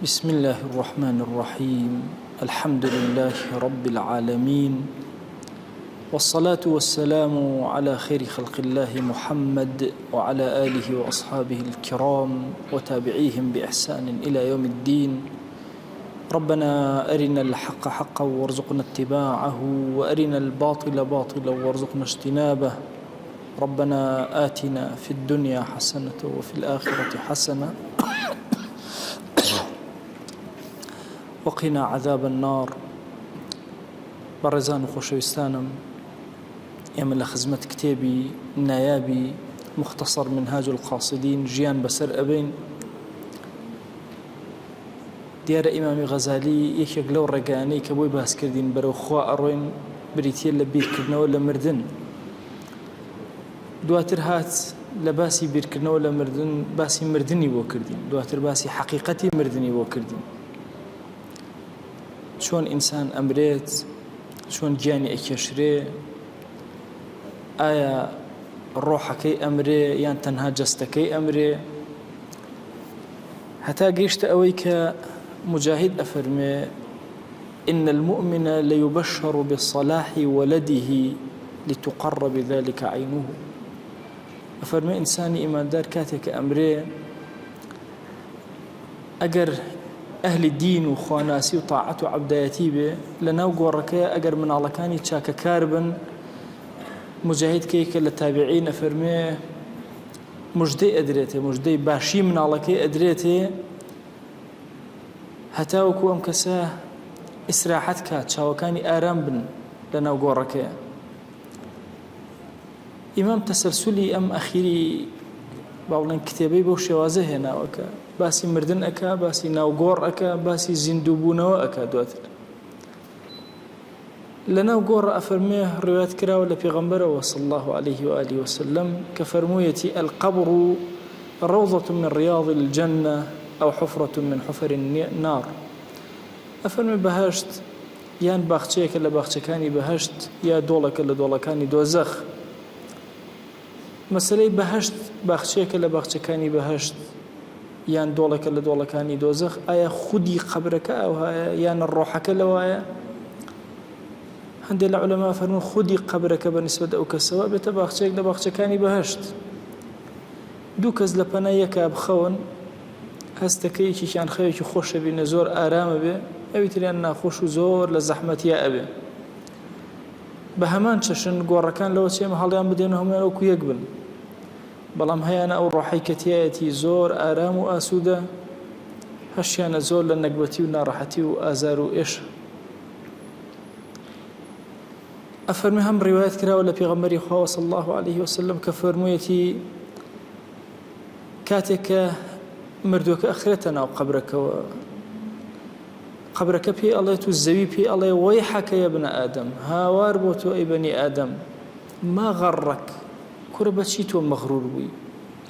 بسم الله الرحمن الرحيم. الحمد لله رب العالمين، والصلاة والسلام على خير خلق الله محمد وعلى آله وأصحابه الكرام وتابعيهم بإحسان إلى يوم الدين. ربنا أرنا الحق حقا وارزقنا اتباعه، وأرنا الباطل باطلا وارزقنا اجتنابه. ربنا آتنا في الدنيا حسنة وفي الآخرة حسنة وقنا عذاب النار. بەڕێزان و خۆشەویستانم، ئێمە لە خزمەت کتێبی نایابی مختصر منهاج القاصدين ژیان بەسەر ئەبین. دیارە ئیمامی غەزالی یەکێک لەو ڕێگانەی کە بۆی باسکردین بەرەو خوا ئەڕۆین بریتیە لە بیرکردنەوە لە مردن. دواتر هات لە باسی بیرکردنەوە لە مردن باسی مردنی بۆ کردین، دواتر باسی حەقیقەتی مردنی بۆ کردین. چۆن ئینسان ئەمرێت، چۆن گیانی ئەکێشرێ، ئایا ڕۆحەکەی ئەمرێ یان تەنها جەستەکەی ئەمرێ، هەتا گەیشتە ئەوەی کە مجاهد ئەفەرمێ: إن المؤمن ليبشر بصلاح ولده لتقر بذلك عينه. ئەفەرمێ ئینسانی ئیماندار کاتێک کە ئەمرێ، ئەگەر ئەهلی دین و خواناسی و تاعەت و عەبدایەتی بێ لە ناو گۆڕەکەیە، ئەگەر مناڵەکانی چاکەکار بن، مجاهد کەیکە لە تابعین ئەفەرمێ موژدەی ئەدرێتێ، موژدەی باشی مناڵەکەی ئەدرێتێ، هەتا وەکو ئەم کەسە ئیسراحەت کات، چاوەکانی ئارام بن لە ناو گۆڕەکەیە. ئیمام تەسەلسولی ئەم ئەخیری باوڵێن کتێبەی بەو شێوازە هێناوەکە، باسی مردن ئەکا، باسی ناوگۆڕ ئەکا، باسی زیندووبوونەوە ئەکا. دواتر لە ناو گۆڕە ئەفەرمێ ڕوایەت کراوە لە پێغەمبەرەوە صلی الله عليه وآله وسلم کە فەرموویەتی: القبر روضة من رياض الجنة أو حفرة من حفر النار. ئەفەرمێ بەهەشت یان باخچەیەکە لە باخچەکانی بەهەشت، یا دۆڵەکە لە دۆڵەکانی دۆزەخ. مەسەلەی بەهەشت باخچەیەکە لە باخچەکانی بەهەشت یان دۆڵەکە لە دۆڵەکانی دۆزەخ، ئایا خودی قەبرەکە ئەوهایە یان ڕۆحەکە لەوایە؟ هەندێک لە عولەما فەرمون خودی قەبرەکە بەنسبەت ئەو کەسەوە بێتە باخچەیەک لە باخچەکانی بەهەشت. دوو کەس لە پەنای یەکا بخەون، هەستەکەیەکیان خەوێکی خۆشە بینە، زۆر ئارامە بێ، ئەوی تریان ناخۆش و زۆر لە زەحمەتیە ئەبێ. بە هەمان چەشن گۆڕەکان لەوە چێمە هەڵیان بدێن و هەمویان وەکو یەک بن، بەڵام هەیەنە ئەو ڕۆحەی کە تایەتی زۆر ئارام و ئاسوودە، هەشیانە زۆر لە نەکبەتی و ناڕەحەتی و ئازار و ئێشە. ئەفەرمێ هەم ڕیوایەت کراوە لە پێغەمبەری خوا صلی الله عليه وسلم کە فەرموویەتی کاتێک کە مردووەکە ئەخرێتە ناو قەبرەکەوە، قەبرەکە پێی ئەڵێت و زەوی پێی ئەڵێ: وەیحەکە یە بنە ئادەم، هاوار بۆ تۆ ئەی بەنی ئادەم، ما غەڕەک، کورە بەچی تۆ مەغروور بووی؟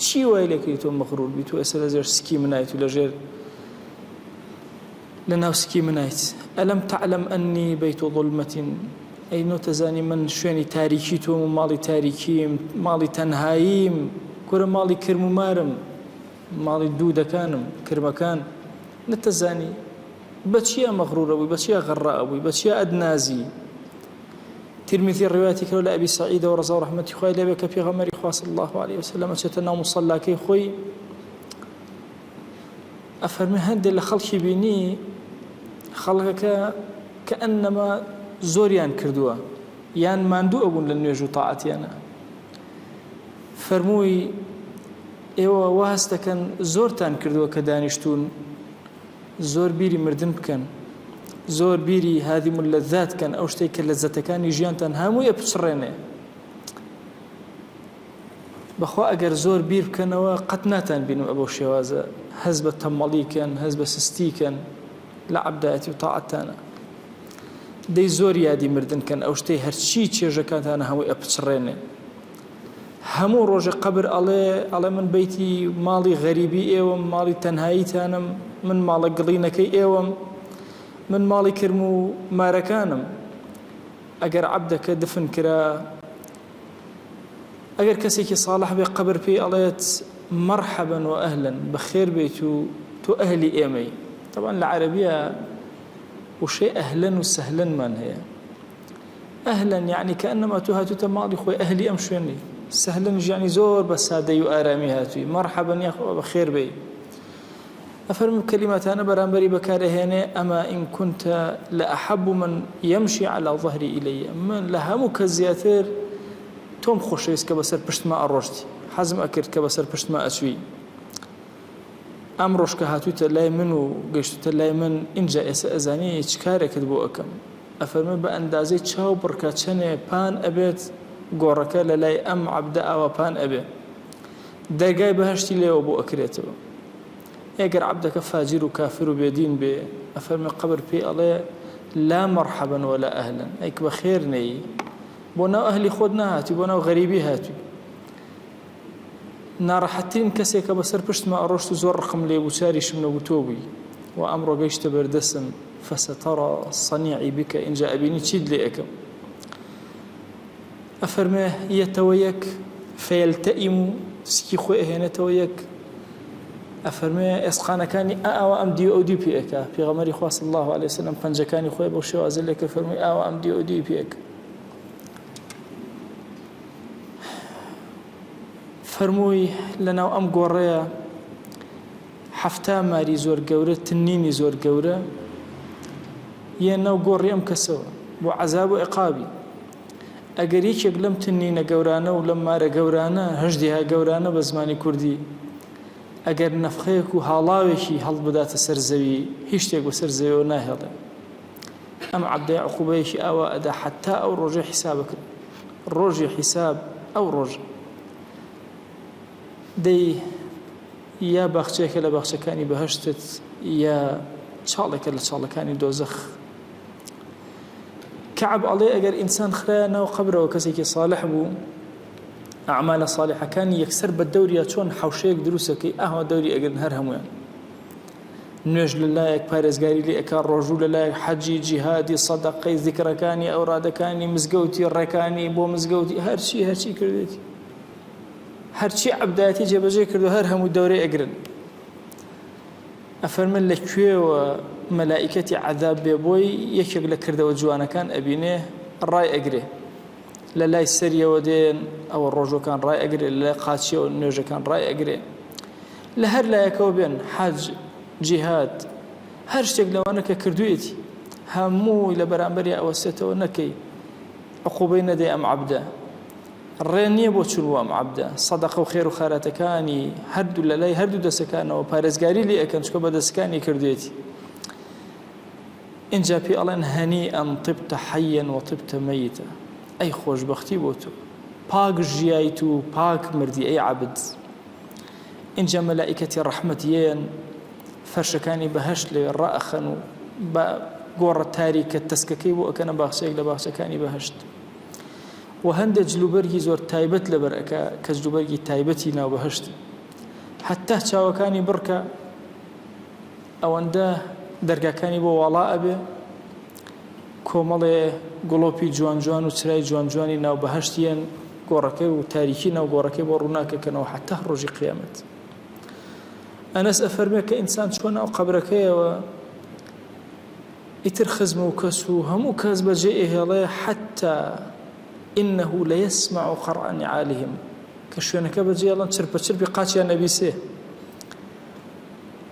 چی وای لێکەی تۆ مەغروور بووی؟ تۆ ئێستا لەژێر سکی منایت و لەژێر لە ناو سکی منایت. ئەلەم تەعلەم ئەنی بەیت ظولمەتین، ئەی نۆتەزانی من شوێنی تاریکی تۆم و ماڵی تاریکیم، ماڵی تەنهاییم، کورە ماڵی کرم و مارم، ماڵی دوودەکانم، کرمەکان. نەتەزانی بەچیە مەغروورە بووی، بەچیە غەڕە بووی، بەچیە ئەدنازی. ترمذی ڕوایەتی کردەوە لە ئەبی سەعیدەوە ڕەزا و ڕەحمەتی خوای لێبێ کە پێغەمبەری خوا صلی الله عليه وسلم ئەچێتە ناو موسەڵاکەی خۆی، ئەفەرمێ هەندێک لە خەڵکی بینی، خەڵکەکە کە ئەنەما زۆریان کردووە یان ماندوو ئەبوون لە نوێژ و تاعەتیانە. فەرمووی: ئێوە وا هەست دەکەن زۆرتان کردووە کە دانیشتون، زۆر بیری مردن بکەن، زۆر بیری هادیم اللەذات کەن، ئەو شتێک کە لەزەتەکانی ژیانتان هەمووی ئەپچڕێنێ. بەخوا ئەگەر زۆر بیر بکەنەوە قەت ناتان بینم ئەبەو شێوازە، هەز بە تەمەڵیکەن، هەز بە سستیکەن لە عەبدایەتی و تاعەتانە. دەی زۆر یادی مردن کەن، ئەو شتەی هەرچی چێژەکانتانە هەمووی ئەپچڕێنێ. هەموو ڕۆژە قەبر ئەڵێ من بەیتی ماڵی غەریبی ئێوەم، ماڵی تەنهاییتانم، من ماڵە گڵینەکەی ئێوەم، من ماڵی کرم و مارەکانم. ئەگەر عەبدەکە دفن کرا، ئەگەر کەسێکی ساڵح بێ، قەبر پێی ئەڵێت: مەرحەبەن و ئەهلەن، بەخێر بێت و تۆ ئەهلی ئێمەی، طبعا العربية وشيء أهلا وسهلا من هي أهلا يعني كأنما تهاتو ماضي خوي أهلي أمشوني، سهلا يعني زور بس هذا يؤرامي هاتوي، مرحبا يا أخو بخير بي. أفرم كلمة أنا برامبري بكاره هنا أما إن كنت لأحب من يمشي على ظهري إلي من لهمك زياتر توم خوشويس كبسر پشت ما أروشتي حزم أكرد كبسر پشت ما أشوي أمروش كهاتو تلاي من وقشتو تلاي من إنجا إسا أزاني چكارك دبو أكم أفرمي بأندازي چاو بركاتشني بان أبيت قوركا للاي أم عبدا أو بان أبي درقاي بهشتي ليو بو أكريتو اگر عبدك فاجر وكافر وبيدين بي أفرمي قبر بي الله لا مرحبا ولا أهلا أيك بخير ني بوناو أهلي خودنا هاتي بوناو غريبي هاتي ناراحتين كسيك بسر پشت ما أروشتو زور رقم لي بوشاري شمنو بتوبي وأمر قيشت بردسم فسترى صنيعي بك إن جاء بني تشيد لي أكم أفرمي يتويك فيلتئم سكي خوئه هنا تويك أفرمي إسقانا كاني أو أم ديو أو دي بي أكا في غمري خواه صلى الله عليه وسلم فنجا كاني خواه بوشي وازلك أفرمي أو أم ديو أو دي بي أكا فرموي لنا أم قوريا حفتا ماري زور قورة تنيني زور قورة ينو قوري أم كسوا بو عذاب وإقابي أقريك يقلم تنين قورانا ولما را قورانا هجدها قورانا بزماني كردي ئەگەر نەفخەیەک و هاڵاوێکی هەڵبداتە سەرزەوی هیچ شتێک بە سەرزەویەوە ناهێڵێ ئەم عەبدەی عوقوبەیەکی ئاوا ئەدا حتا ئەو ڕۆژەی حیسابەکرد ڕۆژی حیساب ئەو ڕۆژ دەی یا باخچەیەکە لە باخچەکانی بەهەشتت یا چاڵێکە لە چاڵەکانی دۆزەخ کەعب ئەڵێ ئەگەر ئینسان خرایە ناو قەبرەوە کەسێکی صالح بوو أعمال صالحة كان يكسر بالدوري أشون حوشيك دروسك أهو دوري أجر هر هموان نوج لله يكبارز قاري لي أكار رجول لله حجي جهادي صدقي ذكر كاني أوراد كاني مزقوتي الركاني بو مزقوتي هرشي كرديتي هرشي عبداتي جبجي كردو هر همو دوري أجرن أفرمن لكوي وملائكتي عذاب بيبوي يكيق لكردو جوانا كان أبينيه الرأي أجره للاي السرية ودين أو الرجو كان رأي أقري للاي قاتشي والنوجة كان رأي أقري لهر لا يكوبين حج جهاد هر شتيق لو أنك كردويتي همو إلى برامبريا أو الستة ونكي عقوبين دي أم عبدا الرينية بوشلوا أم عبدا صدق وخير وخيراتكاني هردو للاي هردو دسكان وبارزقاري لي أكن شكوبا دسكاني كردويتي إن جابي الله هنيئا طبت حيا وطبت ميتا أي خوش بختي بوتو باق جيايتو باق مردي أي عبد إن جا ملائكة رحمتيين فرشكاني بهشت لي رأخن بقور تاريكة تسككي وأكنا باخشيك لباخشكاني بهشت وهند جلوبرجي زور تايبت لبركة كجلوبرجي تايبتي ناو بهشت حتى شاوكاني بركة أو أنده درقاكاني بو ولاء به کۆمەڵێ گڵۆپی جوان جوان و چرای جوان جوانی ناو بەهەشتیان گۆڕەکەی و تاریکی ناو گۆڕەکەی بۆ ڕووناکەکەنەوە حتا ڕۆژی قیامەت ئەنەس ئەفەرمێ کە ئینسان چۆن ناو قەبرەکەیەوە ئیتر خزم و کەس و هەموو کەس بەجێ ئێهێڵێ حتا إنه ليسمع قرع نعالهم کە شوێنەکە بەجێڵەن چرپە چرپی قاچیان نەبیسێ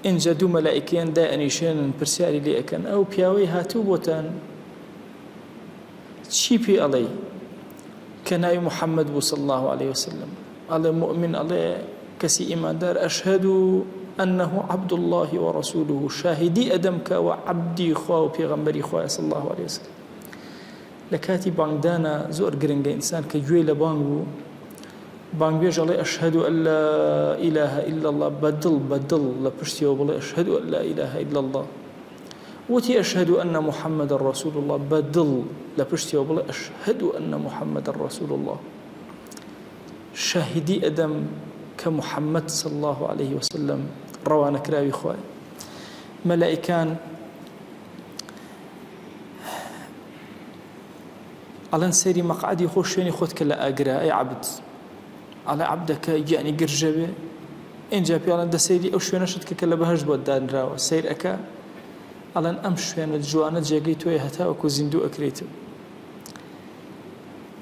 ئینجا دوو مەلائیکەیان دائەنیشێنن پرسیاری لێ ئەکەن ئەو پیاوەی هاتوو بۆتان چی پێ ئەڵێ کە ناوی محەممەد بوو صلی الله عليه وسلم ئەڵێ مؤمن ئەڵێ کەسی ئیماندار ئەشهد أنه عبد الله ورسوله شاهدي أدمك وعبدي خوا وبيغمبري خوا صلى الله عليه وسلم لكاتي بانغدانا زور قرنجا إنسان كجوي لبانغو بانغ بيج الله أشهد أن لا إله إلا الله بدل لبشتي وبلا أشهد أن لا إله إلا الله وتي أشهد أن محمد رسول الله بدل لبشتي وبلا أشهد أن محمد رسول الله شاهدي أدم كمحمد صلى الله عليه وسلم روانا كراوي خواي ملائكان على سيري مقعدي خوشيني خودك لا أقرأ أي عبد على عبدك يعني قرجبه إن جابي على ده سيري أو شو نشتك كلا بهج بودان راو سير أكا ئەڵەن ئەم شوێنە جوانە جێگەی تۆی هەتاوەکو زیندوو ئەکرێتەوە.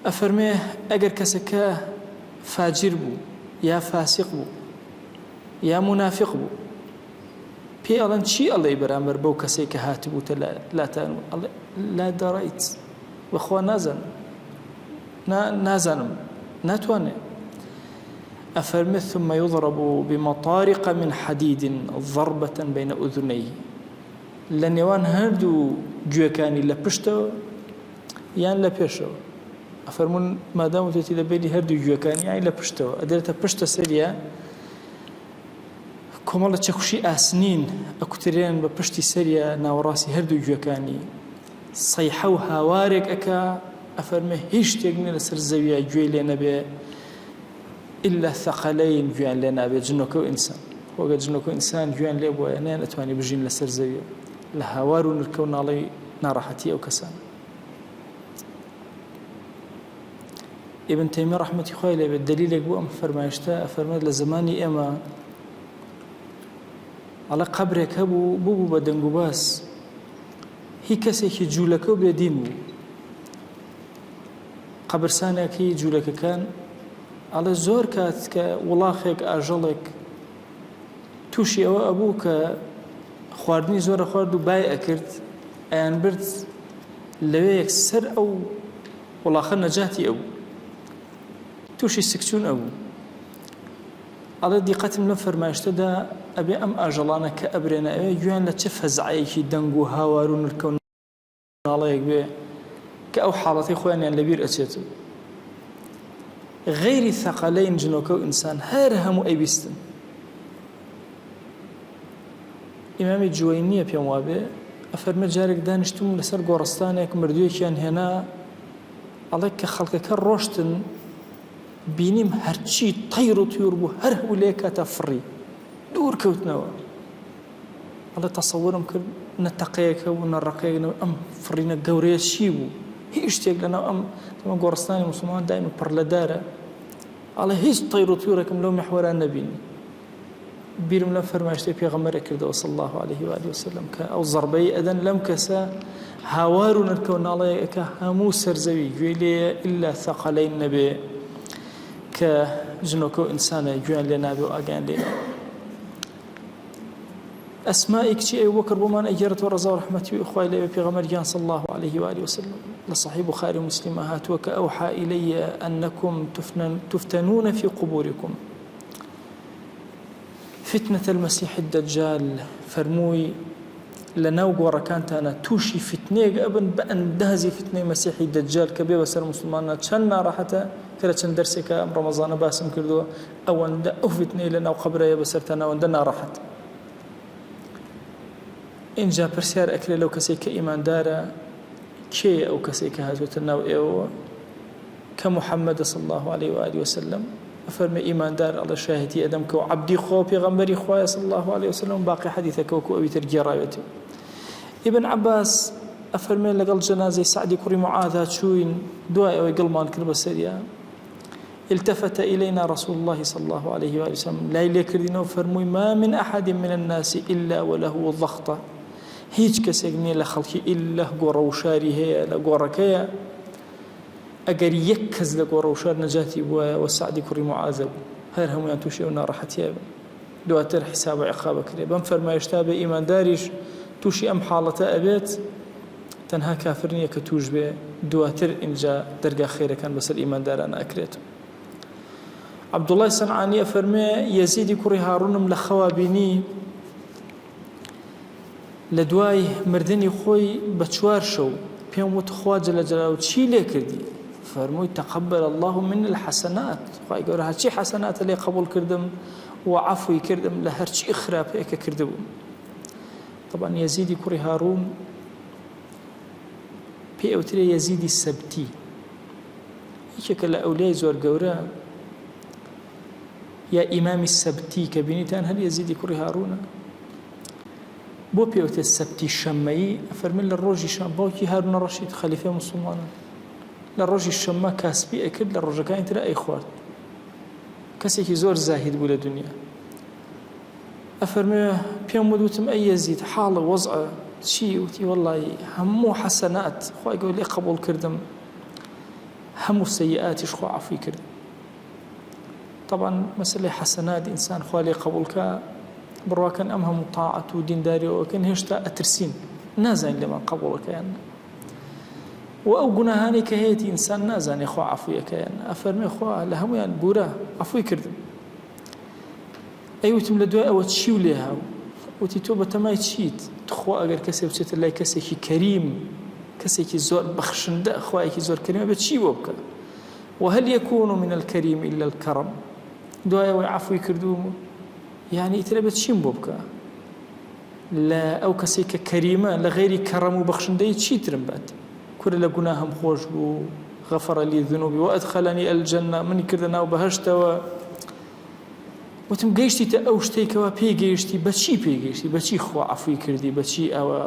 ئەفەرمێ ئەگەر کەسەکە فاجر بوو یا فاسق بوو یا منافق بوو پێی ئەڵەن چی ئەڵێ بەرامبەر بەو کەسێک کە هاتبووتە لاتان ئەڵێ لا دەڕیت بەخوا نازانم ناتوانێ. ئەفەرمێ ثم يضرب بمطارق من حديد ضربة بين أذنيه لە نێوان هەردوو گوێەکانی لە پشتەوە یان لە پێشەوە. ئەفەرمون مادام وتێتی لە بینی هەردوو گوێەکانی یان لە پشتەوە ئەدرێتە پشتە سەریە کۆمەڵە چەخوشی ئاسنین ئەکوترێن بە پشتی سەریە ناوەڕاستی هەردوو گوێەکانی سەیحە و هاوارێک ئەکا. ئەفەرمێ هیچ شتێک نییە لەسەر زەویە گوێی لێ نەبێ ئیلا ثەقەلەین گوێیان لێ نابێت جنۆکە و ئینسان. وەگە جنۆکە و ئینسان گوێیان لێ بووە نەیان ئەتوانی بژین لەسەر زەویە لە هاوار و نرکە و ناڵەی ناڕەحەتی ئەو کەسان. ئیبن تەیمیە ڕەحمەتی خوای لێ بێت دەلیلێک بوو ئەم فەرمایشتە. ئەفەرمێت لە زمانی ئێمە ئەڵە قەبرێک هەبوو بوو بە دەنگ و باس هی کەسێکی جوولەکە و بێدین بوو. قەبرسانێکی جوولەکەکان ئەڵێ زۆر کات کە وڵاخێک ئاژەڵێک تووشی ئەوە ئەبوو کە خواردنی زۆرە خوارد و بای ئەکرد ئەیان برد لەوێ یەکسەر ئەو وڵاخە نەجاتی ئەبوو تووشی سکچوون ئەبوو. ئەڵێ دیقەتم لەم فەرمایشتەدا ئەبێ ئەم ئاژەڵانە کە ئەبرێنە ئەوێ گویان لە چه فەزعەیەکی دەنگ و هاوار و نرکە و ناڵەیەک بێ کە ئەو حاڵەتی خۆیانیان لەبیر ئەچێت. غەیری ثەقەلەین جنۆکە و ئینسان هەر هەموو ئەیبیستن. ئیمامی جوەینیە پێم وابێ ئەفەرمێ جارێک دانیشتم لەسەر گۆڕستانێک مردوویەکیان هێنا ئەڵێ کە خەڵکەکە ڕۆشتن بینیم هەرچی تەیر و توور بوو هەر هەموو لێ کاتە فڕی دوور کەوتنەوە. ئەڵێ تەسەورم کرد نە تەقەیەکە بوو نە ڕەقەیەک ئەم فڕینە گەورەیە چی بوو هیچ شتێک لەناو ئەم گۆڕستانی موسڵمان دایمە پڕ لەدارە. ئەڵێ هیچ تەیر و توورێکم لەو مەحوەران نەبینی. بیرم لەم فەرمایشتەی پێغەمبەرە کردەوە صلی الله عليه و آله وسلم کە ئەو زەربەی ئەدەن لەم کەسە هاوار و نرکە و ناڵەیەکە هەموو سەرزەوی گوێی لێیە ئیلا ثەقەلەین نەبێ کە جنۆکە و ئینسانە گوێیان لێ نابێ و ئاگیان لێ نابێ. ئەسمائی کچی ئەی بۆکر بۆمان ئەگەێڕێتەوە ڕەزا و ڕەحمەتی خوای لێوێ پێغەمبەرگیان صلی الله عليه و آله وسلم لە صحیح بوخاری و مسلم هاتووە کە ئەوحا ئیلەیە ئەنەکم تفتنون في قبوركم فتنة المسيح الدجال. فەرمووی لە ناو گۆڕەکانتانە تووشی فتنەیەک ئەبن بە ئەندازی فتنەی مەسیحی دەجال کە بێ بەسەر موسڵمانە چەند ناڕەحەتە کە لە چەند دەرسێکە ئەم ڕەمەزانە باسم کردووە ئەوەندە ئەو فتنەی لە ناو قەبرەیە بەسەرتان ئەوەندە ناڕەحەت. اینجا پرسیار ئەکرێت لەو کەسێک کە ئیماندارە کێیە ئەو کەسێک کە هاتووەتە ناو ئێوە کە محەممەدە صلی الله عليه و آله وسلم. ئەفەرمێ ئیماندار ئەڵێ شاهدی ئەدەم کە عەبدی خۆ پێغەمبەری خوایە صلی الله عليه وسلم باقی حەدیثەکە وەکو ئەوی تر گێڕاوێتەوە. ئیبن عەباس ئەفەرمێ لەگەڵ جەنازەی سەعدی کوڕی معاذا چووین دوای ئەوەی گڵمان کرد بەسەریا التفت إلينا رسول الله صلى الله عليه وآله وسلم لا يلكردنا وفرموي ما من أحد من الناس إلا وله ضغطة هیچ کەسێک نییە لە خەڵکی ئیلا گۆڕە وشاری هەیە لە گۆڕەکەیە ئەگەر یەک کەس لە گۆڕە وشار نەجاتی بووە و سەعدی کوڕی معاذە بوو هەر هەمویان تووشی ئەو ناڕەحەتیە بن دواتر حیساب و عقاب بکرێ. بەم فەرمایشتا بە ئیمانداریش تووشی ئەم حاڵەتە ئەبێت تەنها کافر نییە کە تووش بێ دواتر اینجا دەرگا خێرەکان بەسەر ئیماندارانە ئەکرێت. عەبدوڵای سەنعانی ئەفەرمێ یەزیدی کوڕی هاڕونم لە خەوا بینی لە دوای مردنی خۆی بە 4 شەو پێم وت خوا جەلە جەلاوە چی لێ کردی؟ فەرمووی تەقەبەل الله من الحەسەنات خوای گەورە هەرچی حەسەناتە لێ قبول کردم و عەفوی کردم لە هەرچی خراپەیەکە کردبووم. طبعا یەزیدی کوڕی هاڕون پێی ئەوترێ یەزیدی سەبتی یەکێکە لە ئەولیای زۆر گەورە یا ئیمامی سەبتی کە بینیتان هەر یەزیدی کوڕی هاڕونە. بۆ پێوتێ سەبتی شەممەیی ئەفەرمێن لە ڕۆژی شەم باوکی هارونە ڕەشید خەلیفەی موسڵمانە لە ڕۆژی شەممە کاسبی ئەکرد لە ڕۆژەکانی ترە ئەی خوارد کەسێکی زۆر زاهید بوو لە دنیا. ئەفەرمێ پێم وتم ئەی یەزید حاڵە وەزعە چی وتی وەڵڵی هەموو حەسەنات خوای گەورە لێ قبوڵ کردم، هەموو سەیئاتیش خوا عەفوی کرد. طبعا مەسەلەی حەسەنات ئینسان خوا لێ قبوڵکە بڕواکەن ئەم هەموو تاعەت و دینداریەوەکەن هێشتا ئەترسین، نازانین لێمان قبوڵەکەیان. و ئەو گوناهانی کە هەیەی ئینسان نازانێ خوا عەفویەکەیان، ئەفەرمێ خوا لە هەمویان گورە عەفوی کردم. ئەیوتم لە دوای ئەوە چی و لێ هاو؟ وتی تۆ بەتەمای چیت؟ خوا ئەگەر کەسێ بچێتە لای کەسێکی کەریم، کەسێکی زۆر بەخشندە، خوایەکی زۆر کەریمە، بێت چی بۆ بکە؟ وهل يكون من الكريم إلا الكرم؟ دوای ئەوەی عەفوی کردووم یعنی ئیترە بێت چیم بۆ بکە؟ لە ئەو کەسێک کە کەریمە لە غەیری کەڕەم و بەخشندەی چیترم بات؟ کورە لە گوناهەم خۆش بوو، غەفەڕ لی ذنوبی وەئەدخەلەنی ئەلجەنە، منی کردە ناو بەهەشتەوە. وتم گەیشتیتە ئەو شتێکەوە پێی گەیشتی، بەچی پێی گەیشتی؟ بەچی خوا عەفوی کردی؟ بەچی ئەوە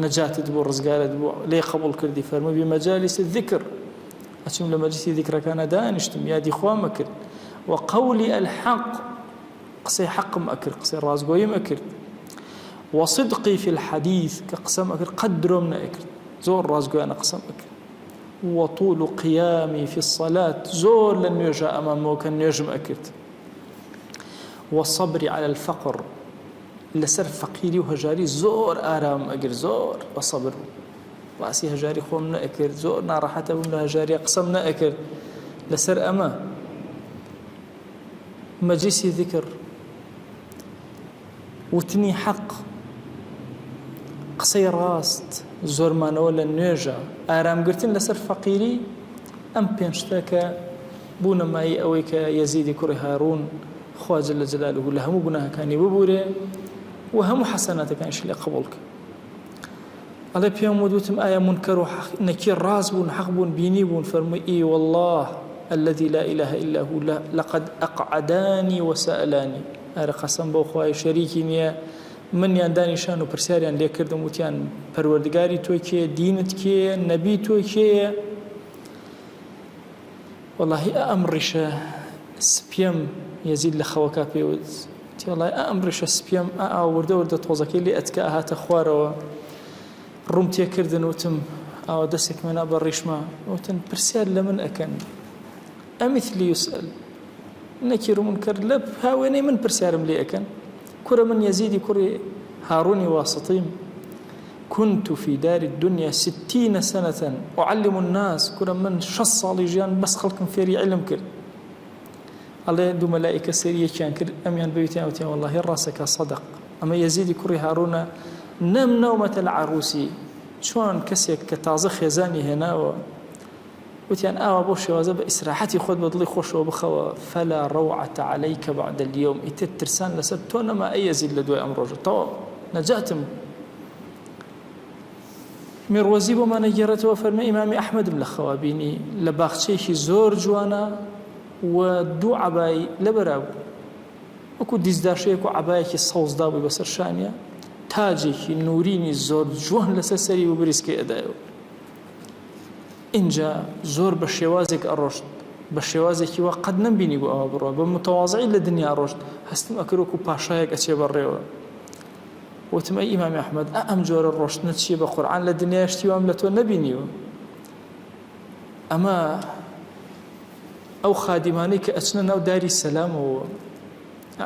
نەجاتت بۆ ڕزگارت بۆ لێ قبوڵ کردی؟ فەرمووی بمەجالیس الذکر، ئەچم لە مەجلیسی ذیکرەکانە دانیشتم، یادی خوا مەکرد، وقولی الحق، قسەی حەقم ئەکرد، قسەی ڕازگۆییم ئەکرد، وصدقی في الحديث، کە قسەم ئەکرد قەت درۆم نەئەکرد، زۆر ڕازگۆیانە قسەم ئەکرد، وطول قیامی في الصلاة، زۆر لە نوێژە ئەمامەوە کە نوێژم ئەکرد، وصبری على الفقر، لەسەر فەقیری و هەژاری زۆر ئارام ئەگر، زۆر بەسەبر باسی هەژاری خۆم نەئەکرد، زۆر ناڕەحەتە بووم لە هەژاریە، قسەم نەئەکرد. لەسەر ئەمە مەجلیسی ذیکر، وتنی حەق، قسەی ڕاست، زۆرمانەوە لە نوێژە، ئارامگرتن لەسەر فەقیری، ئەم پێنج شتە کە بوو نەمایی ئەوەی کە یەزیدی کوڕی هاڕون خوا جەل جەلالوهو لە هەموو گوناهەکانی ببورێ و هەموو حەسەناتەکانیش لێ قبوڵ کە. ئەڵێ پێم وتم ئایا منکەر و نەکیر ڕاست بوون، حەق بوون، بینی بوون؟ فەرمووی ئی والله الذي لا إله إلا هو لقد أقعداني وسألاني، ئەرە قەسەم بەو خوای شەریکی نییە، منیان دانیشان و پرسیاریان لێ کردم، وتیان پەروەردگاری تۆ کێیە؟ دینت کێیە؟ نەبی تۆ کێیە؟ وەڵڵاهی ئەم ڕیشە سپیەم یەزید لە خەوەکە پێوت، تی وەڵڵاهی ئەم ڕیشە سپیەم وردە وردە تۆزەکەی لێ ئەتکە ئاهاتە خوارەوە، ڕووم تێکردن، وتم ئاوە دەستێک مێنا بە ڕیشمە، وتن پرسیار لە من ئەکەن، ئەمیثلی یوسئەل، نەکیر و منکەر لە هاوێنەی من پرسیارم لێ ئەکەن. کورە من یەزیدی کوڕی هاڕوونی واسطیم، كنت في دار الدنيا 60 سنة أعلم الناس، كورە من 6 ساڵی ژیان بەس خەڵکم فێری علم کرد. ئەڵێ دوو مەلائیکە سەریەکیان کرد، ئەمیان بەویتیان وتیان وەڵڵاهی ڕاستەکە سەدەق، ئەمە یەزیدی کوڕی هاڕوونە، نەم نەومەتە لە عروسی، چۆن کەسێک کە تازە خێزانی هێناوە، وتیان ئاوا بۆ شێوازە بە ئیسراحەتی خۆت بە دڵی خۆشەوە بخەوە، فەلا ڕەوعەتە عەلەیکە بەعد اليوم، ئیتر ترسان لەسەر تۆ نەما ئەی یەزید لە دوای ئەم ڕۆژە، تەواو نەجاتم. میڕوەزی بۆمانە گێڕێتەوە، فەرمێ ئیمامی ئەحمەدم لە خەوا بینی لە باخچەیەکی زۆر جوانە و دوو عەبای لەبەرا بوو، وەکو دیزداشەیەک و عەبایەکی سەوزدا بووی بەسەر شانیە، تاجێکی نورینی زۆر جوان لەسەر سەری و بریسکەی ئەدایەوە. اینجا زۆر بە شێوازێک ئەڕۆشت، بە شێوازێکی وا قەت نەمبینی بوو ئەوە بڕۆ، بە متەواضعی لە دنیا ڕۆشت، هەستم ئەکرد وەکو پاشایەک ئەچێ بەڕێوە. وتم ئەی ئیمامی ئەحمەد، ئەم جۆرە ڕۆشتنە چییە؟ بە قورعان لە دنیا شتی وام لە تۆ نەبینیوە. ئەمە ئەو خادیمانەی کە ئەچنە ناو داری سەلامەوە،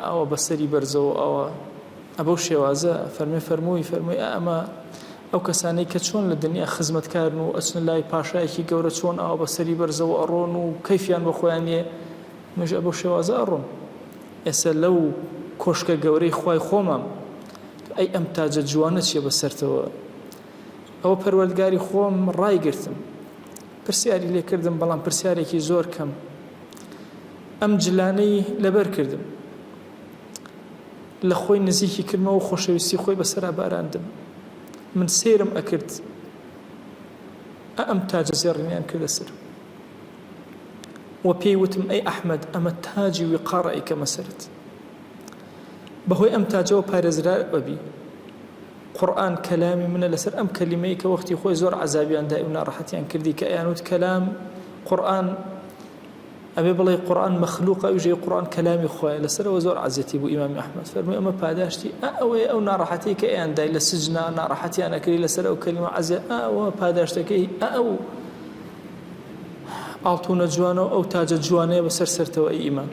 ئەوە بەسەری بەرزەوە، ئەوە شێوازە فەرمووی ئەمە ئەو کەسانەی کە چۆن لە دنیا خزمەتکارن و ئەچنە لای پاشایەکی گەورە، چۆن ئەوە بەسەری بەرزەوە ئەڕۆن و کەیفیان بە خۆیانیە، مەژ ئەبەو شێوازە ئەڕۆن. ئێستا لەو کۆشکە گەورەی خوای خۆمام، ئەی ئەم تاجە جوانە چیە بەسەرتەوە؟ ئەوە پەروەردگاری خۆم ڕایگرتم، پرسیاری لێ کردم، بەڵام پرسیارێکی زۆر کەم، ئەم جلانەی لەبەر کردم، لە خۆی نزیکی کردمەوە و خۆشەویستی خۆی بەسەرا باراندم. من سێرم ئەکرد، ئەم تاجە زێڕینیان کردە سەر، و پێی وتم ئەی ئەحمەد، ئەمە تاجی وقارە کە مەسەرت، بەهۆی ئەم تاجەوە پارێزرار بەبی. قورئان کەلامی منە لەسەر ئەم کەلیمەی کە وەختی خۆی زۆر عەزابیان دای و ناڕەحەتیان کردی، کە ئەیانوت کەلام قورئان ئەبێ بڵێ قورآن مەخلووقە ئەوژێ قورآن کەلامی خۆیە لەسەرەوە زۆر عەزەتی بوو ئیمامی ئەحمەد فەرمووی ئەمە پاداشتی ئەوەیە ئەو ناڕەحەتەی کە ئێیاندای لە سجنا ناڕەحەتیان ئەکردی لەسەر ئەو کەلیمە عەزیە ئەوە پاداشتەکەی ئەو ئاڵتونە جوانەوە ئەو تاجە جوانەیە بەسەر سەرتەوە ئەی ئیمان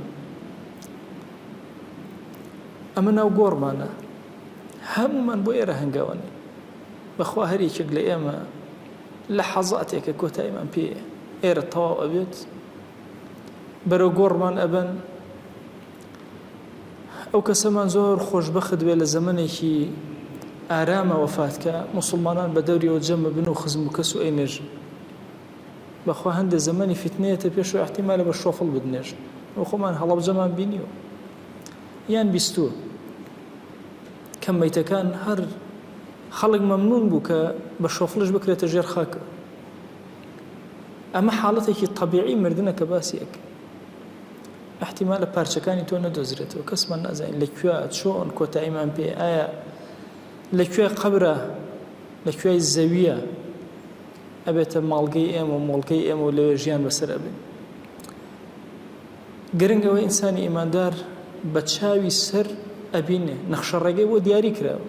ئەمە ناو گۆڕمانە هەمومان بۆ ئێرە هەنگاوانێ بەخوا هەر یەکێک لە ئێمە لە حەزاتێکە کۆتاییمان پێیە ئێرە تەواو ئەبێت بەرەو گۆڕمان ئەبن ئەو کەسەمان زۆر خۆشبەخت بێ لە زەمانێکی ئارامە وەفاتکە موسڵمانان بە دەوریەوە جەمع بن و خزم و کەس و ئەینێژن بەخوا هەندێک زەمانی فتنەیەتە پێشەوە احتیمالە بە شۆفڵ بدنێژن و خۆمان هەڵەبجەمان بینیوە یان بیستووە کە مەیتەکان هەر خەڵک مەمنون بوو کە بە شۆفڵش بکرێتە ژێر خاکە ئەمە حاڵەتێکی طەبیعی مردنە کە باسیەکە احتیمالە پارچەکانی تۆ نەدۆزرێتەوە کەسمان نازانین لەکوێ چۆن کۆتاییمان پێ ئایا لەکوێ قەبرە لەکوێ زەویە ئەبێتە ماڵگەی ئێمە و مۆڵگەی ئێمە و لەوێ ژیان بەسەر ئەبێت گرنگەوە ئینسانی ئیماندار بە چاوی سەر ئەبینێ نەخشە ڕێگەی بۆ دیاری کراوە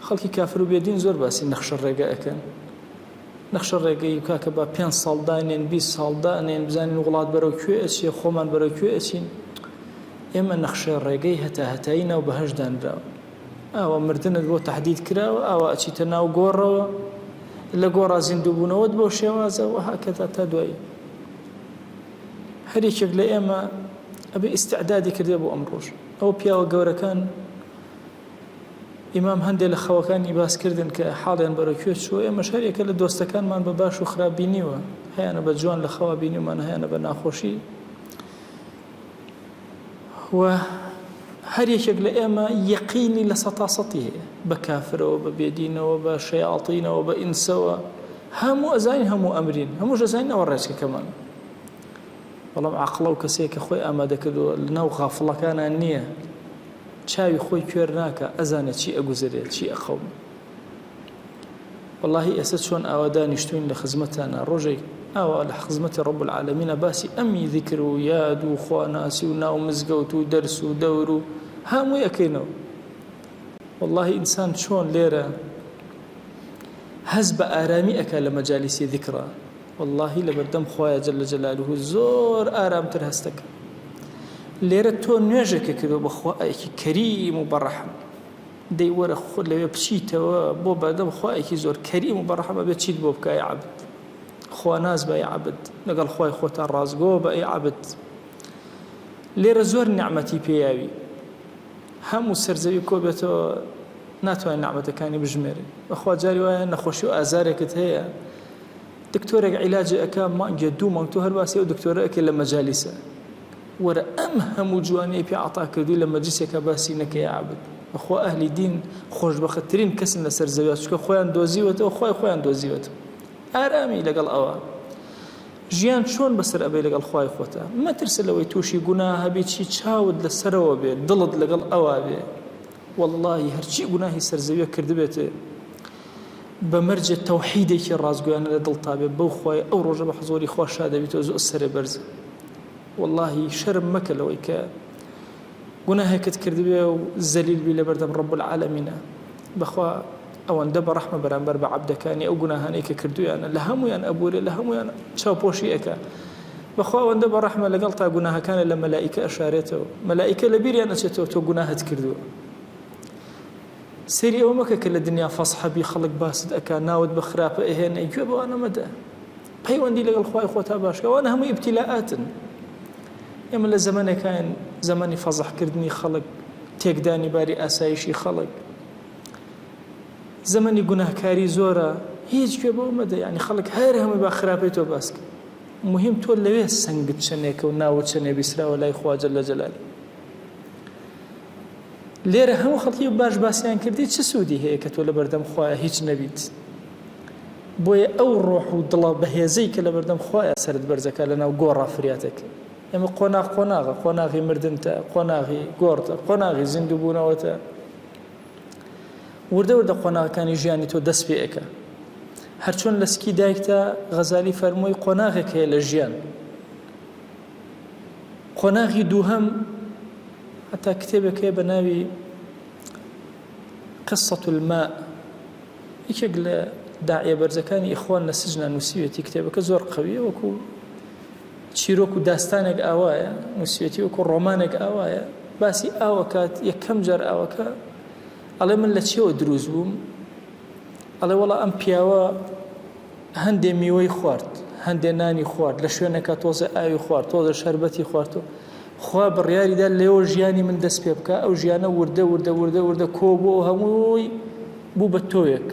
خەڵکی کافر و بێدین زۆر باسی نەخشە ڕێگە ئەکەن نەخشە ڕێگەی کاکە بە 5 ساڵ دانێن 20 ساڵ دانێن بزانین وڵات بەرەو کوێ ئەچێ خۆمان بەرەو کوێ ئەچین ئێمە نەخشە ڕێگەی هەتایی ناو بەهەشت دانراوە ئاوە مردنت بۆ تەحدید کراوە ئاوە ئەچیتە ناو گۆڕەوە لە گۆڕا زیندووبوونەوەت بۆ شێوازەوە هاکەتا تا دوایی هەر یەکێک لە ئێمە ئەبێ ئیستیعدادی کردێ بۆ ئەم ڕۆژ ئەو پیاوە گەورەکان ئیمام هەندێک لە خەوەکانی باسکردن کە حاڵیان بەرەکوێ چوە ئێمەش هەر یەکە لە دۆستەکانمان بە باش و خراپ بینیوە هەیانە بە جوان لە خەوا بینیومان هەیانە بە ناخۆشی و هەر یەکێک لە ئێمە یەقینی لە سەتاسەتی هەیە بە کافرەوە بە بێدینەوە بە شەیاطینەوە بە ئینسەوە هەموو ئەزانین هەموو ئەمرین هەمووش ئەزانینەوە ڕێچکەکەمان بەڵام عەقڵە و کەسێک کە خۆی ئامادەکردووە لەناو غافڵەکانان نییە چاوی خۆی کوێر ناکە ئەزانێت چی ئەگوزرێت چی ئەخەوم واللهی ئێستا چۆن ئاوا دانیشتوین لە خزمەتانە ڕۆژێک ئاوا لە خزمەتی ڕەب العالەمینە باسی ئەمی ذیکر و یاد و خواناسی و ناو مزگەوت و دەرس و دەور و هەمووی ئەکەینەوە واللهی ئینسان چۆن لێرە هەز بە ئارامی ئەکا لە مەجالیسی ذیکرە واللهی لەبەردەم خوایە جەل جەلالوه زۆر ئارامتر هەستەکە لێرە تۆ نوێژێکە کردو بەخوا ئایکی کەریم و بەڕەحم دەی وەرە خۆت لەوێ بچیتەوە بۆ بەردەم خوایەکی زۆر کەریم و بەڕەحمە بێت چیت بۆ بکە ئەی عەبد خوا ناز بە ئەی عەبد لەگەڵ خوای خۆتان ڕازگۆ بە ئەی عەبد لێرە زۆر نیعمەتی پێیاوی هەموو سەرزەوی کۆ بێتەوە ناتوانین نیعمەتەکانی بژمێرێ بەخوا جاری وایە نەخۆشی و ئازارێکت هەیە دکتۆرێک عیلاجی ئەکا مانگێ 2 مانگ تۆ هەر باسی ئەو دکتۆرە ئەکێ لە مەجالیسە وەرە ئەم هەموو جوانەی پێ عەتا کردووی لە مەجلیسێکە باسی نەکە ئەی عەبد بەخوا ئەهلی دین خۆشبەختترین کەسن لەسەر زەویە چونکە خۆیان دۆزیوەتەوە خۆیان دۆزیوەتەوە ئارامی لەگەڵ ئەوە ژیان چۆن بەسەر ئەبێ لەگەڵ خوای خۆتە مەترسە لەوەی تووشی گوناه هەبێ چی چاوت لەسەرەوە بێ دڵت لەگەڵ ئەوە بێ واللهی هەرچی گوناهی سەرزەویە کردبێتێ بەمەرجە تەوحیدێکی ڕازگویانە لە دڵتا بێ بەو خوای ئەو ڕۆژە بە حزۆری خوا شادەبیتەوە زۆر سەرێ بەرزە واللهی شەرم مەکە لەوەی کە گوناهێکت کردبێ و زەلیل بی لەبەردەم ڕەب العالەمینە بەخوا ئەوەندە بەڕەحمە بەرامبەر بە عەبدەکانی ئەو گوناهانەی کە کردویانە لە هەمویان ئەبورێ لە هەمویان چاوپۆشی ئەکا بەخوا ئەوەندە بەڕەحمە لەگەڵ تا گوناهەکانە لە مەلائیکە ئەشارێتەوە مەلائیکە لە بیریان ئەچێتەوە تۆ گوناهت کردووە سەیری ئەوە مەکە کە لە دنیا فەسحەبی خەڵک باست ئەکا ناوت بە خراپە ئەهێنەی گوێ بەوانە مەدە پەیوەندی لەگەڵ خوای خۆتا باشکە ئەوانە هەموو ئیبتیلائاتن ئێمە لە زەمانێکان زەمانی فەزەحکردنی خەڵک تێکدانی باری ئاسایشی خەڵک زەمانی گوناهکاری زۆرە هیچ گوێ بەوە مەدە یعنی خەڵک هەر هەمووی با خراپەی تۆ باسکە مهم تۆ لەوێ سەنگت چەنێکە و ناوت چەنێ بیسراوە لای خوا جەل جەلالی لێرە هەموو خەڵکی باش باسییان کردی چه سوودی هەیە کە تۆ لە بەردەم خوایە هیچ نەبیت بۆیە ئەو ڕۆح و دڵە بەهێزەی کە لە بەردەم خوایە سەرت بەرزەکە لەناو گۆڕا فریاتێک ئێمە قۆناغی مردنتە قۆناغی گۆڕتە قۆناغی زیندووبوونەوەتە وردە وردە قۆناغەکانی ژیانی تۆ دەست پێ ئەکە هەرچۆن لە سکی دایکتە غەزالی فەرمووی قۆناغێک هەیە لە ژیان قۆناغی دووهەم حتا کتێبێکەیە بە ناوی قصة الماء، یەکێک لە داعیە بەرزەکانی ئیخوان لە سجنە نووسیوێتی. کتێبەکە زۆر قەویە، وەکو چیرۆک و داستانێک ئاوایە، نووسیوێتی وەکو ڕۆمانێک ئاوایە. باسی ئاوەکات، یەکەم جار ئاوەکە ئەڵێ من لە چیەوە دروست بووم، ئەڵێ وەڵا ئەم پیاوە هەندێ میوەی خوارد، هەندێ نانی خوارد، لە شوێنێکە تۆزە ئاوی خوارد، تۆزە شەربەتی خواردەوە، خوا بڕیاریدا لێوە ژیانی من دەست پێ بکە. ئەو ژیانە وردە وردە وردە وردە کۆ بوو، هەمووی بوو بە تۆیەک.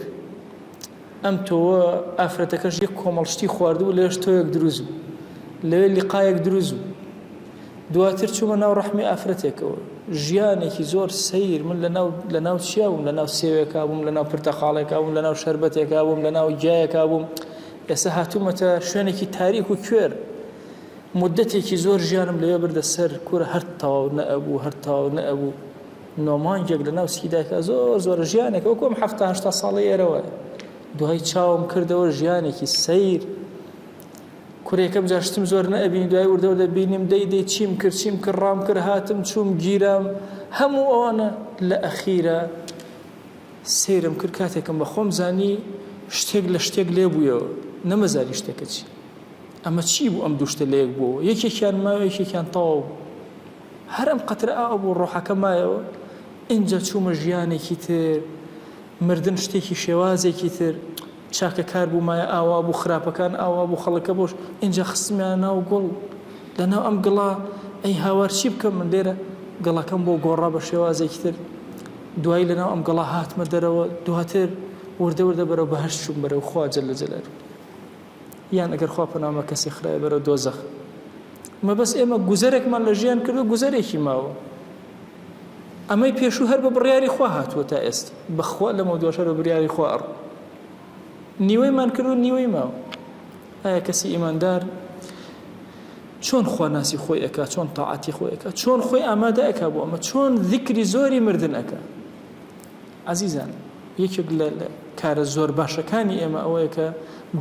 ئەم تۆوە ئافرەتەکەش یەک کۆمەڵشتی خواردبوو، لێش تۆیەک دروست بوو، لەوێ لیقایەک دروست بوو. دواتر چوومە ناو ڕەحمی ئافرەتێکەوە، ژیانێکی زۆر سەیر. من لە ناو چیا بووم؟ لە ناو سێوێکا بووم، لە ناو پرتەقاڵێکا بووم، لە ناو شەربەتێکا بووم، لە ناو گیایەکا بووم. ئێستا هاتوومەتە شوێنێکی تاریک و کوێر. مدەتێکی زۆر ژیانم لەوێ بردە سەر، کورە هەر تەواو نەئەبوو، هەر تەواو نەئەبوو. 9 مانگێک لە ناو سیداکە زۆر زۆر ژیانێک وەکو ئەم 70-80 ساڵی ئێرەوە. دوای چاوم کردەوە ژیانێکی سەیر. کوڕێکەم جاشتم زۆر نەئەبینی، دوای وردە بینیم دەی چیم کرد ڕام کرد، هاتم چوم گیرام. هەموو ئەوانە لە ئەخیرە سیرم کرد. کاتێکم بە خۆم زانی شتێک لە شتێک لێ بوویەوە، نەمەزانی شتێکە چی، ئەمە چی بوو؟ ئەم دوو شتە لەیەک بووە، یەکێکیان ماوە، یەکێکیان تەواو بوو. هەر ئەم قەترە ئاو بوو ڕۆحەکە مایەوە. ئینجا چوومە ژیانێکی تر، مردن شتێکی شێوازێکی تر. چاکە کار بوو مایە ئاوا بوو، خراپەکان ئاوا بوو، خەڵکە بۆش. ئینجا خستمیان ناو گوڵ، لە ناو ئەم گڵا ئەی هاوار چی بکەم؟ من لێرە گەڵەکەم بۆ گۆڕا بە شێوازێکی تر. دوای لە ناو ئەم گڵا هاتمە دەرەوە. دواتر وردە وردە بەرەو بەهەشت چووم، بەرەو خوا جەلە جەلالوه. یان ئەگەر خوا پەنامە کەسی خراوە بەرەو دۆزەخ. مە بەس ئێمە گوزەرێکمان لە ژیان کردو، گوزەرێکی ماوە. ئەمەی پێشوو هەر بە بڕیاری خوا هاتووە تا ئێستا، بەخوا لەمە دواشە بە بڕیاری خوا ئەڕ نیوەیمان کردو، نیوەی ماوە. ئایا کەسی ئیماندار چۆن خوا ناسی خۆی ئەکا، چۆن تاعاتی خۆی ئەکا، چۆن خۆی ئامادە ئەکا بۆ ئەمە، چۆن ذیکری زۆری مردن ئەکا؟ عەزیزان، یەکێک لە کارە زۆر باشەکانی ئێمە ئەوەیە کە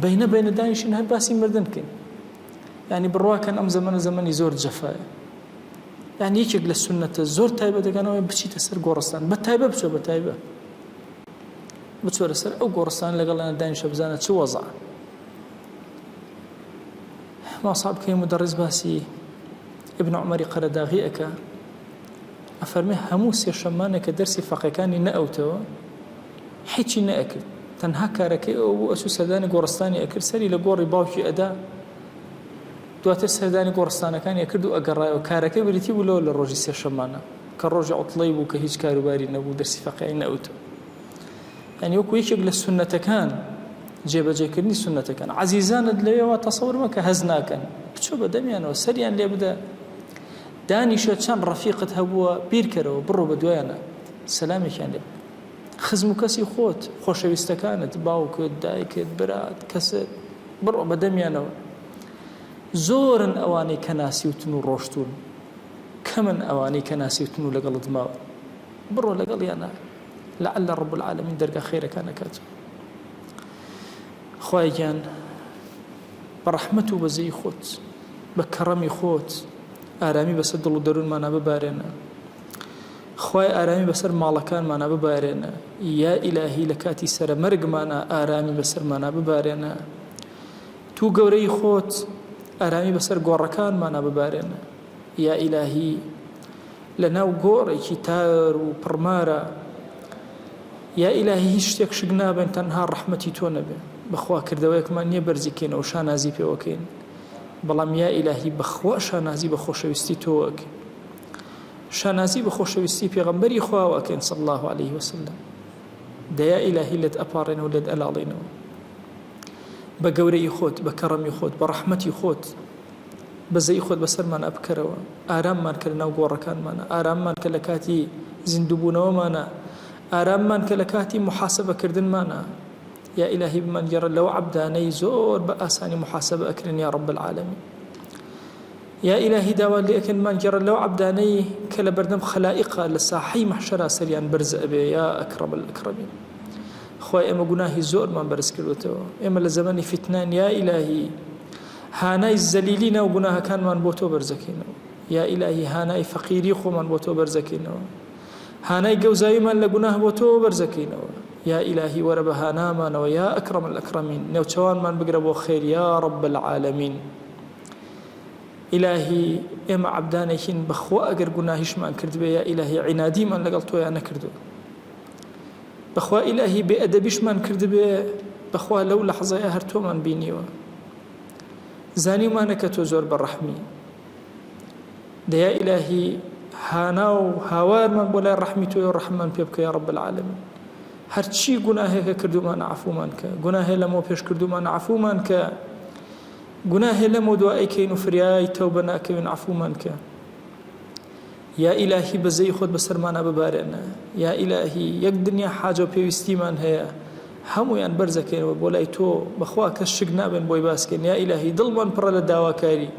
بینە دانیشین هەر باسی مردن بکەین. یعنی بڕواکەن ئەم زەمانە زەمانی زۆر جەفایە. یعنی یەکێک لە سنەتە زۆر تایبەت دەکەنەوە بچیتە سەر گۆڕستان، بە تایبە بچۆ، بە تایبە بچۆرە سەر ئەو گۆڕستان لەگەڵیان دانیشە بزانە چ وەزع. ماصاب کەی مدەڕیز باسی ابن عمەری قەرەداغی ئەکا، ئەفەرمێ هەموو سێ شەمانێکە دەرسی فەقێکانی نەئەوتەوە هیچی نەئەکرد، تەنها کارەکەی ئەو بوو ئەچوو سەردانی گۆڕستانی ئەکرد، سەری لە گۆڕی باوکی ئەدا، دواتر سەردانی گۆڕستانەکانی ئەکرد و ئەگەڕایەوە. کارەکەی بریتی بوو لەوە لە ڕۆژی سێ شەمانە کە ڕۆژی عوتڵەی بوو کە هیچ کاروباری نەبوو، دەرسی فەقێی نەئەوتەوە. یعنی وەکو یەکێک لە سنەتەکان، جێبەجێکردنی سنەتەکان. عەزیزانت لەوێەوە تەسەوور مەکە هەز ناکەن، بچۆ بە دەمیانەوە، سەریان لێ بدە، دانیشە چەند ڕەفیقت هەبووە بیرکەرەوە، بڕۆ بە دوایانە سەلامێکیان لێ، خزم و کەسی خۆت، خۆشەویستەکانت، باوکت، دایکت، برات، کەست، بڕۆ بە دەمیانەوە. زۆرن ئەوانەی کە ناسیوتن و ڕۆشتون، کەمن ئەوانەی کە ناسیوتن و لەگەڵت ماوە. بڕۆ لەگەڵیانە، لعل رب العالمین دەرگا خێرەکان ئەکاتەوە. خوای گیان بە ڕەحمەت و بەزەی خۆت، بە کەڕەمی خۆت ئارامی بەسەر دڵ و دەروونمانە ببارێنە. خوای ئارامی بەسەر ماڵەکانمانە ببارێنە. یا ئیلاهی لە کاتی سەرە مەرگمانە ئارامی بەسەرمانە ببارێنە. تو گەورەی خۆت ئارامی بەسەر گۆڕەکانمانە ببارێنە. یا ئیلاهی لە ناو گۆڕێکی تار و پڕمارە، یا ئیلاهی هیچ شتێک شک نابێن تەنها ڕەحمەتی تۆ نەبێ. بەخوا کردەوەیەکمان نییە بەرزیکەینەوە شانازی پێوەکەین، بەڵام یا ئیلاهی بەخوا شانازی بە خۆشەویستی تۆوەکەین، شانازی بە خۆشەویستی پێغەمبەری خواوەکەین صلی الله عليه وسلم. دەیا ئیلاهی لێت ئەپاڕێنەوە، لێت ئەلاڵێنەوە، بە گەورەی خۆت، بە کەڕەمی خۆت، بە ڕەحمەتی خۆت، بەزەی خۆت بەسەرمان ئەبکەرەوە. ئاراممان کە لەناو گۆڕەکانمانە، ئاراممان کە لە کاتی زیندووبوونەوەمانە، ئاراممان کە لە کاتی محاسبەکردنمانە. یا ئیلاهی بمان گێڕە لەو عەبدانەی زۆر بە ئاسانی محاسبە ئەکرن یا رب العالمین. یا ئیلاهی داوا لێ ئەکەنمان گێڕە لەو عەبدانەی کە لە بەردەم خەلائقە لە ساحەی مەحشەرا سەریان بەرز ئەبێ یا ئەکرەم الئەکرەمین. خوای ئێمە گوناهی زۆرمان بەرز کردوتەوە، ئێمە لە زەمانی فتنان یا ئیلاهی هانای زەلیلی ناو گوناهەکانمان بۆ تۆ بەرزەکەینەوە. یا ئیلاهی هانای فەقیری خۆمان بۆ تۆ بەرزەکەینەوە، هانای گەوزاویمان لە گوناه بۆ تۆ بەرزەکەینەوە. یا ئیلاهی وەرە بە هانامانەوە، یا ئەکرەم الئەکرەمین، نێوچەوانمان بگرە بۆ خێر یا رب العالمین. ئیلاهی ئێمە عەبدانێکین بەخوا ئەگەر گوناهیشمان کردبێ یا ئیلاهی عینادیمان لەگەڵ تۆیان نەکردووە، بەخوا ئیلاهی بێئەدەبیشمان کردبێ، بەخوا لەو لەحظەیە هەر تۆمان بینیوە، زانیمانە کە تۆ زۆر بەڕەحمی. دەیا ئیلاهی هانا و هاوارمان بۆ لای ڕەحمی تۆی و ڕەحممان پێ بکە یا رب العالمین. هەرچی گوناهێکە کردومان عەفومان کە، گوناهێ لەمەوە پێش کردومان عەفومان کە، گوناهێ لەمەوە دوائیکەین و فریای تەوبە ناکەوین عەفومان کە. یا ئیلاهی بەزەی خۆت بەسەرمانە ببارێنە، یا ئیلاهی یەک دنیا حاجە و پێویستیمان هەیە هەموویان بەرزەکەینەوە بۆ لای تۆ، بەخوا کەس شک نابێن بۆی باسکەین. یا ئیلاهی دڵمان پڕە لە داواکاری،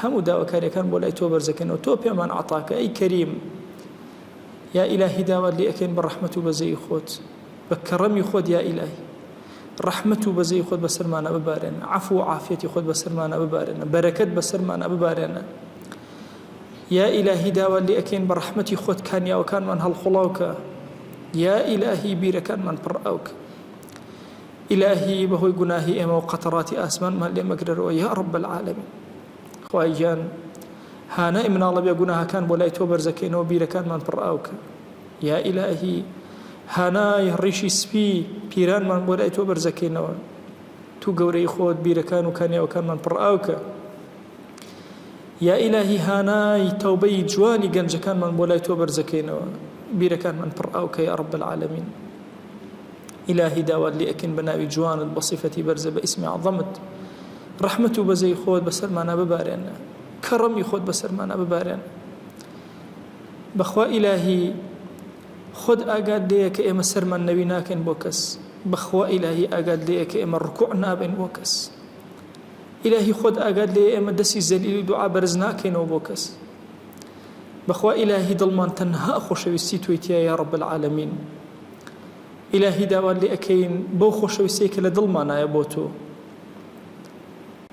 هەموو داواکاریەکان بۆ لای تۆ بەرزەکەینەوە، تۆ پێمان عەتاکە ئەی کەریم. یا ئیلاهی داوات لێ ئەکەین بە ڕەحمەت و بەزەی خۆت، بە کەڕەمی خۆت یا ئیلاهی ڕەحمەت و بەزەی خۆت بەسەرمانە ببارێنە، عەفو و عافیەتی خۆت بەسەرمانە ببارێنە، بەرەکەت بەسەرمانە ببارێنە. یا ئیلاهی داوات لێ ئەکەین بە ڕەحمەتی خۆت کانیاوەکانمان هەڵخوڵاوکە، یا ئیلاهی بیرەکانمان پڕ ئەوکە. ئیلاهی بەهۆی گوناهی ئێمە و قەتەڕاتی ئاسمانمان لێ مەگرەرەوە یا رب العالمین. خوای گیان هانای مناڵە بێ گوناهەکان بۆ لای تۆ بەرزەکەینەوە، بیرەکانمان پڕ ئاوکە. یا ئیلاهی هانای ڕیشی سپی پیرانمان بۆ لای تۆ بەرزەکەینەوە، تو گەورەی خۆت بیرەکان و کانیاوەکانمان پڕ ئاوکە. یا ئیلاهی هانای تەوبەی جوانی گەنجەکانمان بۆ لای تۆ بەرزەکەینەوە، بیرەکانمان پڕ ئاوکە یا رب العالمین. ئیلاهی داوات لێ ئەکەین بە ناوی جوانت بە صیفەتی بەرزە بە ئیسمی عەظەمت، ڕەحمەت و بەزەی خۆت بەسەرمانە ببارێنە، کەڕەمی خۆت بەسەرمانە ببارێنە. بەخوا ئیلاهی خۆت ئاگات لێیە کە ئێمە سەرمان نەوی ناکەین بۆ کەس، بەخوا ئیلاهی ئاگات لێیە کە ئێمە ڕکوع نابین بۆ کەس، ئیلاهی خۆت ئاگات لێیە ئێمە دەستی زەلیل و دوعا بەرز ناکەینەوە بۆ کەس. بەخوا ئیلاهی دڵمان تەنها خۆشەویستی تۆی تایە یا رب العالمین. ئیلاهی داوات لێ ئەکەین بەو خۆشەویستەی کە لە دڵمانایە بۆ تۆ،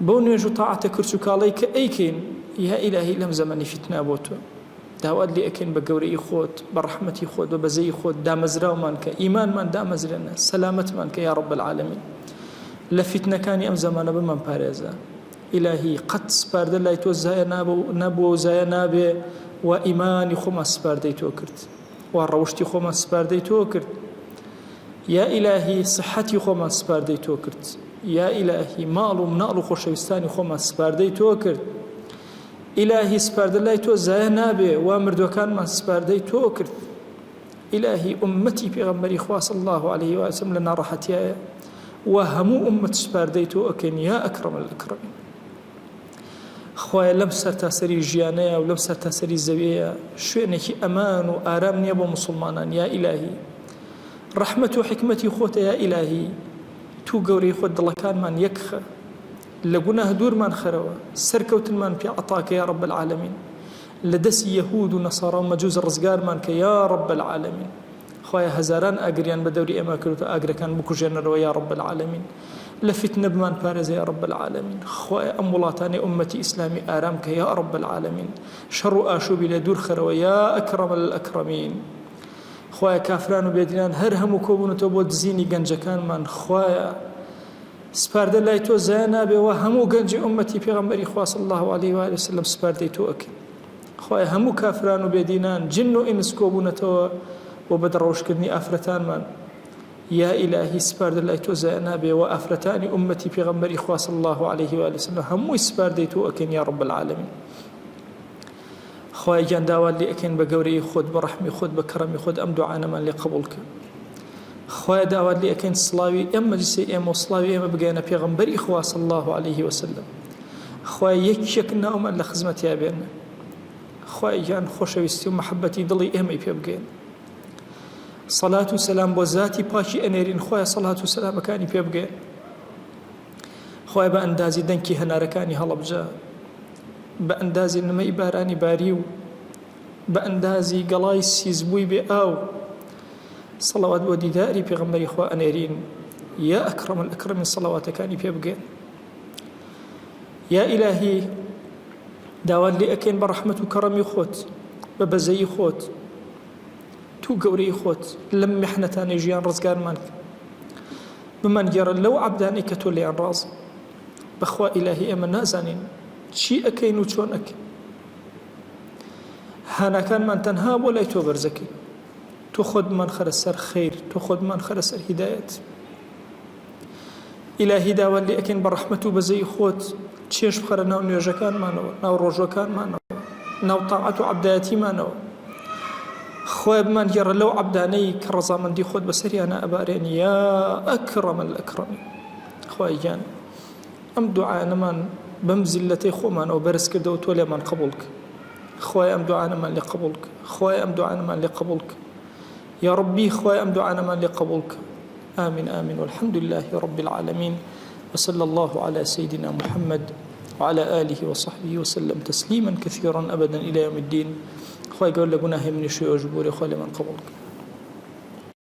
بەو نوێژ و تاعاتە کرچ و کاڵەی کە ئەیکەین یا ئیلاهی لەم زەمانی فتنا بۆ تۆ، داوات لێ ئەکەین بە گەورەی خۆت، بە ڕەحمەتی خۆت، بە بەزەی خۆت دامەزراومان کە، ئیمانمان دامەزرێنە، سەلامەتمان کە یا رب العالمین. لە فتنەکانی ئەم زەمانە بمان پارێزە. ئیلاهی قەت سپاردە لای تۆ زایە نەبووە و زایە نابێ، و ئیمانی خۆمان سپاردەی تۆ کرد، و ڕەوشتی خۆمان سپاردەی تۆ کرد. یا ئیلاهی صحەتی خۆمان سپاردەی تۆ کرد، یا ئیلاهی ماڵ و مناڵ و خۆشەویستانی خۆمان سپاردەی تۆ کرد. ئیلاهی سپاردە لای تۆ زایە نابێ، وا مردوەکانمان سپاردەی تۆ کرد. ئیلاهی ئومەتی پێغەمبەری خوا صلی الله علیه و سلم لە ناڕەحەتیایە، و هەموو ئومەت سپاردەی تۆ ئەکەین یا ئەکرەم الئەکرەمین. خوایە لەم سەرتاسەری ژیانەیە و لەم سەرتاسەری زەویەیە شوێنێکی ئەمان و ئارام نییە بۆ موسڵمانان. یا ئیلاهی ڕەحمەت و حکمەتی خۆتە یا ئیلاهی، تو گەورەی خۆت دڵەکانمان یەکخە، لە گوناه دوورمان خەرەوە، سەرکەوتنمان پێ عەتاکە یا رب العالمین، لە دەستی یەهود و نەسارا و مەجووز ڕزگارمان کە یا رب العالمین. خوایە هەزاران ئاگریان بە دەوری ئێمە کردو، ئاگرەکان بکوژێنەرەوە یا رب العالمین، لە فتنە بمان پارێزە یا رب العالمین. خوایە ئەم وڵاتانی ئومەتی ئیسلامی ئارام کە یا رب العالمین، شەڕ و ئاشوبی لە دوور خەرەوە یا ئەکرەم الئەکرەمین. خوایە کافران و بێدینان هەر هەموو کۆبوونەوە بۆ دزینی گەنجەکانمان، خوایە سپاردە لای تۆ زایە نابێەوە، هەموو گەنجی ئومەتی پێغەمبەری خوا صلی الله علیه و سلم سپاردەی تۆ ئەکەین. خوایە هەموو کافران و بێدینان جن و ئینس کۆبوونەتەوە بۆ بەدڕەوشکردنی ئافرەتانمان، یا ئیلاهی سپاردە لای تۆ زایە نابێەوە، ئافرەتانی ئومەتی پێغەمبەری خوا صلی الله علیه و سلم هەمووی سپاردەی تۆ ئەکەین یا رب العالمین. خوای گیان داوات لێ ئەکەین بە گەورەی خۆت، بە ڕەحمی خۆت، بە کەڕەمی خۆت ئەم دوعانەمان لێ قبوڵ کە. خوای داوات لێ ئەکەین سڵاوی ئەم مەجلیسی ئێمە و سڵاوی ئێمە بگەێنە پێغەمبەری خوا صلی الله علیه و سلم. خوای یەکێک ناومان لە خزمەتیا بێنە، خوای گیان خۆشەویستی و مەحەبەتی دڵی ئێمەی پێ بگەێن. سەلات و سەلام بۆ زاتی پاکی ئەنێرین، خوای سەلات و سەلامەکانی پێ بگەێن. خوای بە ئەندازی دەنگی هەنارەکانی هەڵەبجە، بە ئەندازی نمەی بارانی باری و بە ئەندازی گەڵای سیزبووی بێ ئاو سەڵاوات بۆ دیداری پێغەمبەری خوا ئەنێرین، یا ئەکرەم الئەکرەمین سەڵاواتەکانی پێ بگەێن. یا ئیلاهی داوات لێ ئەکەین بە ڕەحمەت و کەڕەمی خۆت بە بەزەیی خۆت تو گەورەی خۆت لەم میحنەتانەی ژیان ڕزگارمان بمانگێڕە لەو عەبدانەی کە تۆ لێیان ڕازی بەخوا ئیلاهی ئێمە نازانین چی ئەکەین و چۆن ئەکەین هاناکانمان تەنها بۆ لای تۆ بەرزەکەین تۆ خۆتمان خەرە سەر خەیر تۆ خۆتمان خەرە سەر هیدایەت ئیلاهی داوات لێ ئەکەین بە ڕەحمەت و بەزەی خۆت چێش بخەرە ناو نوێژەکانمانەوە ناو ڕۆژەکانمانەوە ناو تاعەت و عەبدایەتیمانەوە خۆی بمانگێڕە لەو عەبدانەی کە ڕەزامەندی خۆت بەسەریانە ئەبارێنی یا ئەکرەمە الئەکرەمین خوای گیان ئەم دوعانەمان بەم زیلەتەی خۆمانەوە بەرز کردەوە تۆ لێمان قبوڵ کە خوای ئەم دوعانەمان لێ قبوڵ کە خوای ئەم دوعانەمان لێ قبوڵ کە یا ربی خوای ئەم دوعانەمان لێ قبوڵ کە آمين آمين والحمد لله رب العالمين وصلى الله على سيدنا محمد وعلى آله وصحبه وسلم تسليما كثيرا أبدا إلى يوم الدين خوای گەور لە گوناهی منیش و ئەوش بووری خۆی لێمان قبوڵ کە